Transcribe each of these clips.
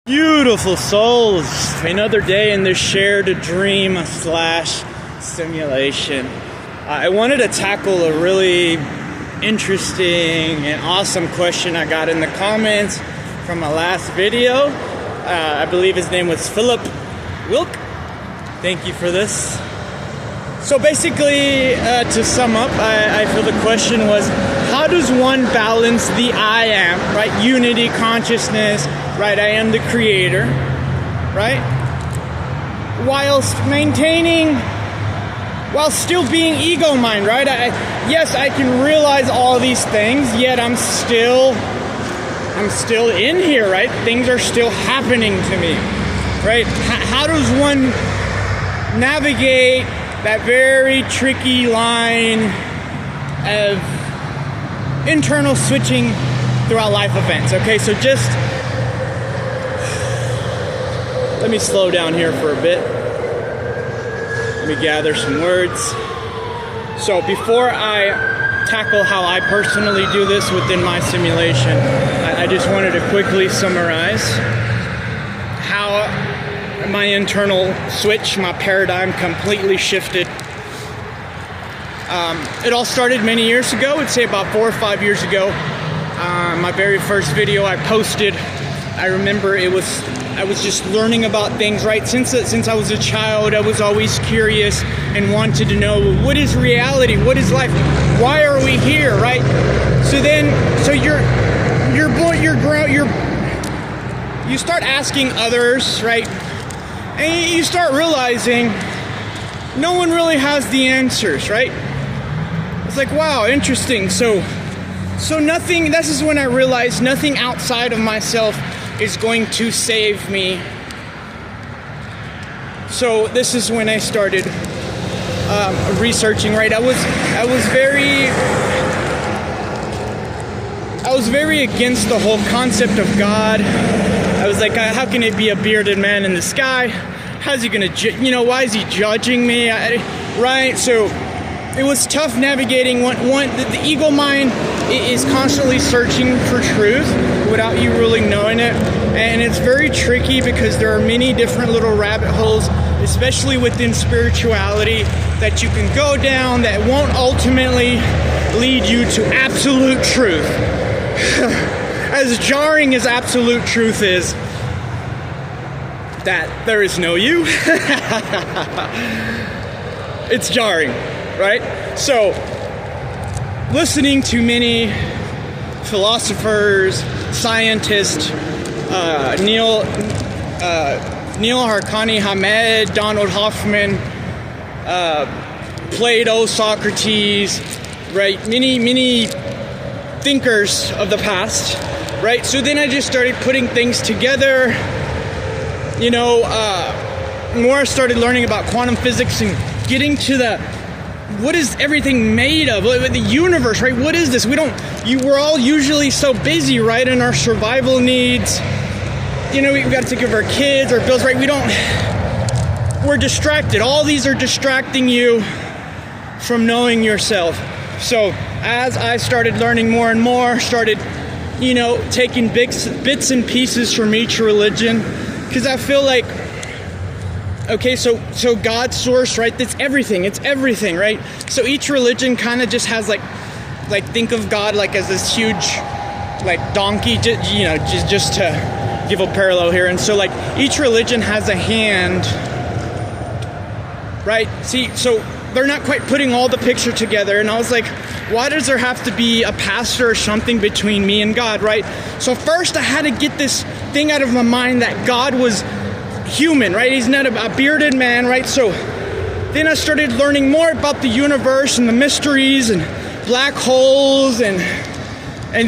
Beautiful souls, another day in this shared dream slash simulation. I wanted to tackle a really interesting and awesome question I got in the comments from my last video. I believe his name was Philip Wilk. Thank you for this. So basically, to sum up, I feel the question was, how does one balance the I am, right? Unity, consciousness, right? I am the creator, right? Whilst still being ego mind, right? Yes, I can realize all these things, yet I'm still in here, right? Things are still happening to me, right? How does one navigate that very tricky line of internal switching throughout life events? Okay, so just let me slow down here for a bit. Let me gather some words. So before I tackle how I personally do this within my simulation, I just wanted to quickly summarize how my internal switch, my paradigm completely shifted. It all started many years ago. I'd say about 4 or 5 years ago. My very first video I posted, I remember I was just learning about things, right? Since I was a child, I was always curious and wanted to know, what is reality? What is life? Why are we here, right? So you start asking others, right? And you start realizing no one really has the answers, right? It's like, wow, interesting. So nothing, this is when I realized nothing outside of myself is going to save me. So this is when I started researching, right? I was very against the whole concept of God. I was like, how can it be a bearded man in the sky? How's he gonna, why is he judging me? Right? So it was tough navigating. The ego mind is constantly searching for truth without you really knowing it. And it's very tricky because there are many different little rabbit holes, especially within spirituality, that you can go down that won't ultimately lead you to absolute truth. As jarring as absolute truth is, that there is no you, it's jarring, right? So, listening to many philosophers, scientists, Neil Harkani Hamed, Donald Hoffman, Plato, Socrates, right? Many thinkers of the past, right? So then I just started putting things together. More I started learning about quantum physics and getting to what is everything made of? The universe, right? What is this? We're all usually so busy, right? In our survival needs. We've got to take care of our kids, our bills, right? We're distracted. All these are distracting you from knowing yourself. So as I started learning more and more, started, taking bits and pieces from each religion, because I feel like, okay, so God's source, right? It's everything, right? So each religion kind of just has like think of God like as this huge, like donkey, just to give a parallel here. And so like each religion has a hand, right? See, so they're not quite putting all the picture together. And I was like, why does there have to be a pastor or something between me and God, right? So first I had to get this thing out of my mind that God was human, right? He's not a bearded man, right? So then I started learning more about the universe and the mysteries and black holes and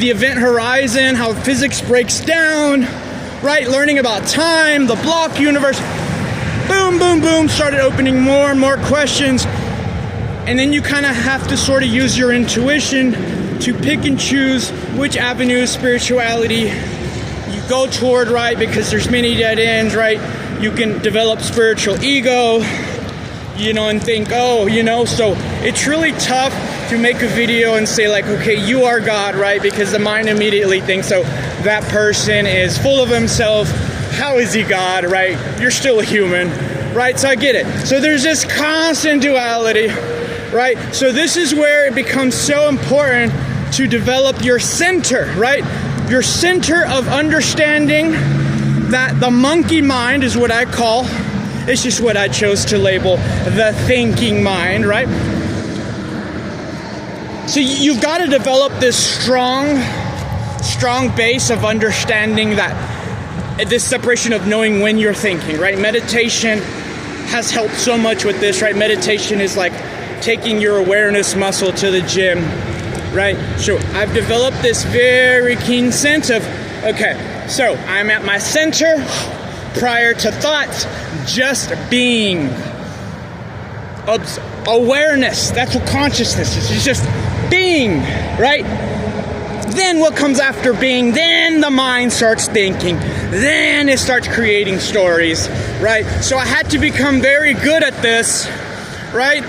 the event horizon, how physics breaks down, right? Learning about time, the block universe. Boom, boom, boom. Started opening more and more questions. And then you kind of have to sort of use your intuition to pick and choose which avenue of spirituality you go toward, right? Because there's many dead ends, right? You can develop spiritual ego, and think, so it's really tough to make a video and say like, okay, you are God, right? Because the mind immediately thinks, so that person is full of himself, how is he God, right? You're still a human, right? So I get it. So there's this constant duality, right? So this is where it becomes so important to develop your center, right? Your center of understanding that the monkey mind is what I call, it's just what I chose to label the thinking mind, right? So you've got to develop this strong base of understanding that this separation of knowing when you're thinking, right? Meditation has helped so much with this, right? Meditation is like taking your awareness muscle to the gym, right? So I've developed this very keen sense of, okay, so I'm at my center prior to thoughts, just being. Awareness, that's what consciousness is. It's just being, right? Then what comes after being? Then the mind starts thinking. Then it starts creating stories, right? So I had to become very good at this, right?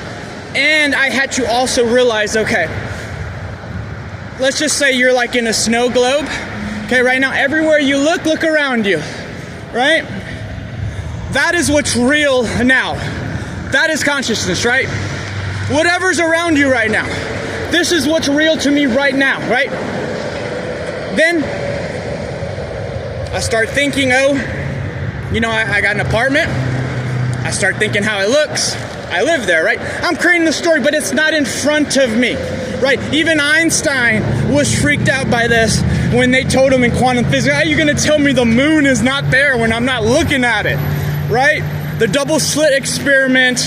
And I had to also realize, okay, let's just say you're like in a snow globe. Okay, right now, everywhere you look around you, right? That is what's real now. That is consciousness, right? Whatever's around you right now. This is what's real to me right now, right? Then I start thinking, I got an apartment. I start thinking how it looks. I live there, right? I'm creating the story, but it's not in front of me, right? Even Einstein was freaked out by this when they told him in quantum physics, how are you going to tell me the moon is not there when I'm not looking at it, right? The double slit experiment.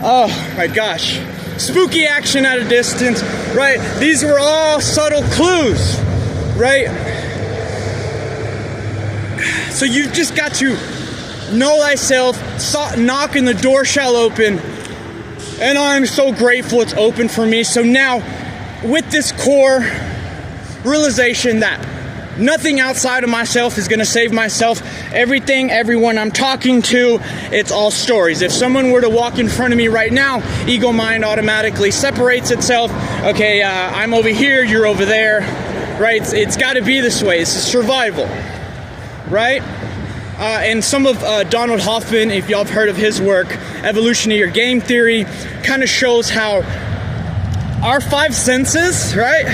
Oh my gosh. Spooky action at a distance, right? These were all subtle clues, right? So you've just got to know thyself, knock and the door shall open. And I'm so grateful it's open for me. So now, with this core realization that nothing outside of myself is going to save myself. Everything, everyone I'm talking to, it's all stories. If someone were to walk in front of me right now, ego mind automatically separates itself. Okay, I'm over here, you're over there, right? It's got to be this way. It's survival, right? And some of Donald Hoffman, if y'all have heard of his work, Evolutionary Game Theory, kind of shows how our five senses, right,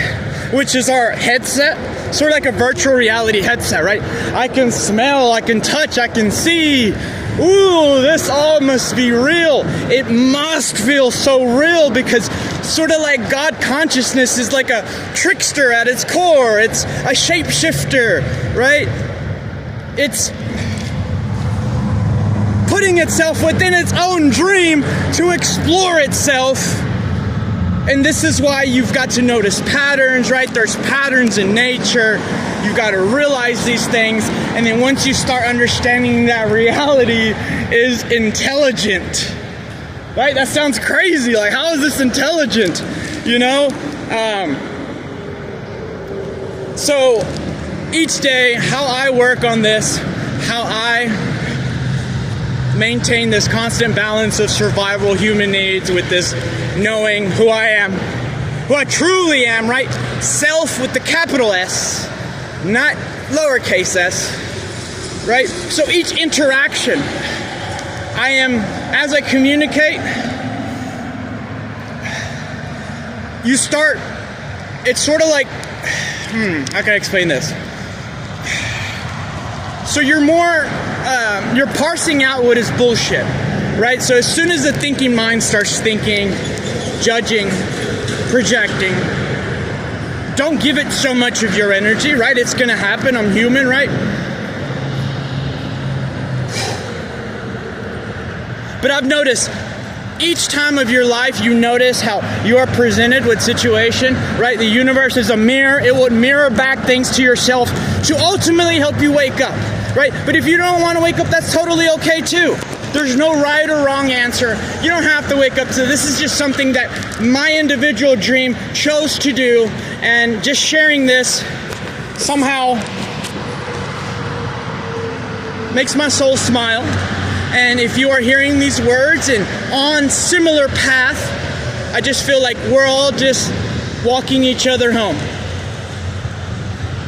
which is our headset, sort of like a virtual reality headset, right? I can smell, I can touch, I can see. Ooh, this all must be real. It must feel so real because sort of like God consciousness is like a trickster at its core. It's a shapeshifter, right? It's putting itself within its own dream to explore itself. And this is why you've got to notice patterns, right? There's patterns in nature. You've got to realize these things. And then once you start understanding that reality is intelligent, right? That sounds crazy. Like, how is this intelligent? You know? So each day, how I work on this, how I maintain this constant balance of survival human needs with this knowing who I am, who I truly am, right? Self with the capital S, not lowercase s, right? So each interaction, as I communicate, you start, it's sort of like, how can I explain this? So you're you're parsing out what is bullshit, right? So as soon as the thinking mind starts thinking, judging, projecting, don't give it so much of your energy, right? It's gonna happen, I'm human, right? But I've noticed each time of your life you notice how you are presented with situation, right? The universe is a mirror. It will mirror back things to yourself to ultimately help you wake up, right? But if you don't want to wake up, that's totally okay too. There's no right or wrong answer. You don't have to wake up to this. Is just something that my individual dream chose to do, and just sharing this somehow makes my soul smile. And if you are hearing these words and on similar path, I just feel like we're all just walking each other home.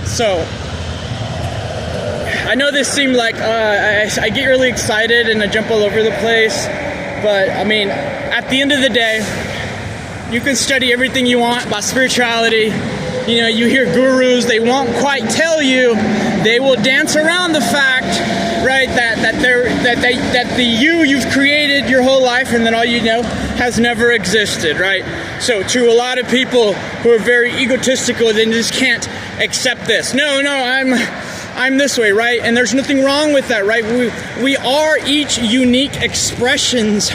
So I know this seemed like I get really excited and I jump all over the place, but I mean, at the end of the day, you can study everything you want about spirituality. You know, you hear gurus, they won't quite tell you. They will dance around the fact, right, that the you've created your whole life and that all you know has never existed, right? So to a lot of people who are very egotistical, they just can't accept this. No, I'm this way, right? And there's nothing wrong with that, right? We are each unique expressions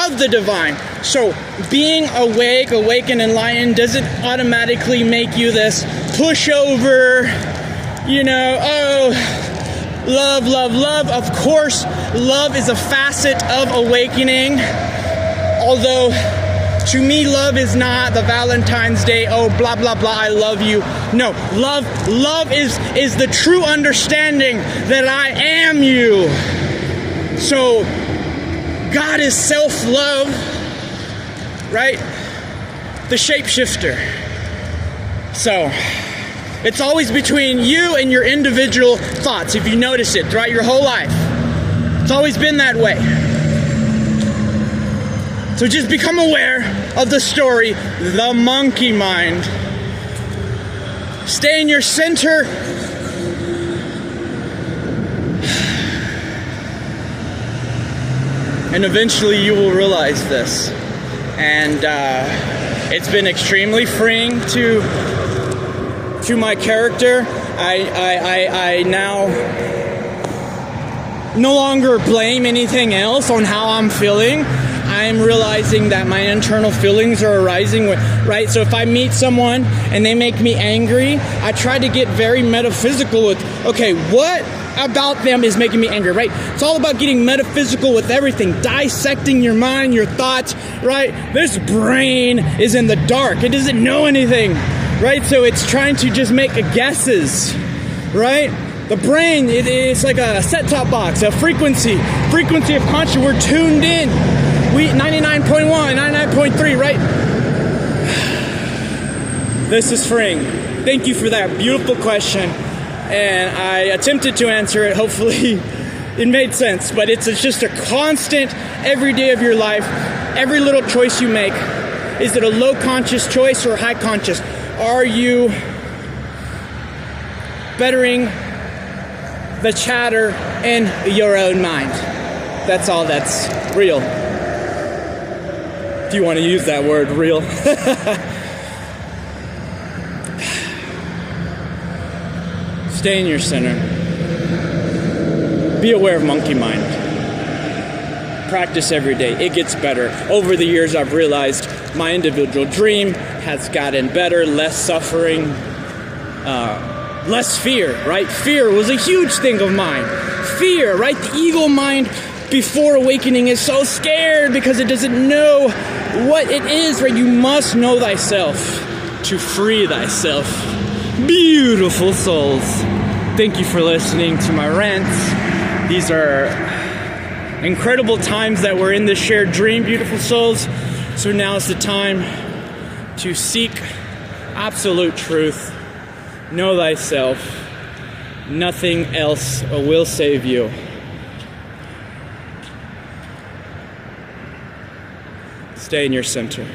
of the divine. So being awake, awakened, enlightened doesn't automatically make you this pushover, you know, oh, love. Of course, love is a facet of awakening. Although, to me, love is not the Valentine's Day, oh, blah, blah, blah, I love you. No, love is the true understanding that I am you. So, God is self-love, right? The shapeshifter. So, it's always between you and your individual thoughts, if you notice it throughout your whole life. It's always been that way. So just become aware of the story, the monkey mind. Stay in your center. And eventually you will realize this. And it's been extremely freeing to my character. I now no longer blame anything else on how I'm feeling. I'm realizing that my internal feelings are arising, right? So if I meet someone and they make me angry, I try to get very metaphysical with, okay, what about them is making me angry, right? It's all about getting metaphysical with everything, dissecting your mind, your thoughts, right? This brain is in the dark. It doesn't know anything, right? So it's trying to just make guesses, right? The brain, it's like a set-top box, a frequency of consciousness. We're tuned in. We 99.1, 99.3, right? This is freeing. Thank you for that beautiful question. And I attempted to answer it. Hopefully it made sense. But it's just a constant every day of your life. Every little choice you make. Is it a low conscious choice or high conscious? Are you bettering the chatter in your own mind? That's all that's real. If you want to use that word, real. Stay in your center. Be aware of monkey mind. Practice every day. It gets better. Over the years, I've realized my individual dream has gotten better, less suffering, less fear, right? Fear was a huge thing of mine. Fear, right? The ego mind before awakening is so scared because it doesn't know what it is, right? You must know thyself to free thyself. Beautiful souls. Thank you for listening to my rants. These are incredible times that we're in this shared dream, beautiful souls. So now is the time to seek absolute truth. Know thyself. Nothing else will save you. Stay in your center.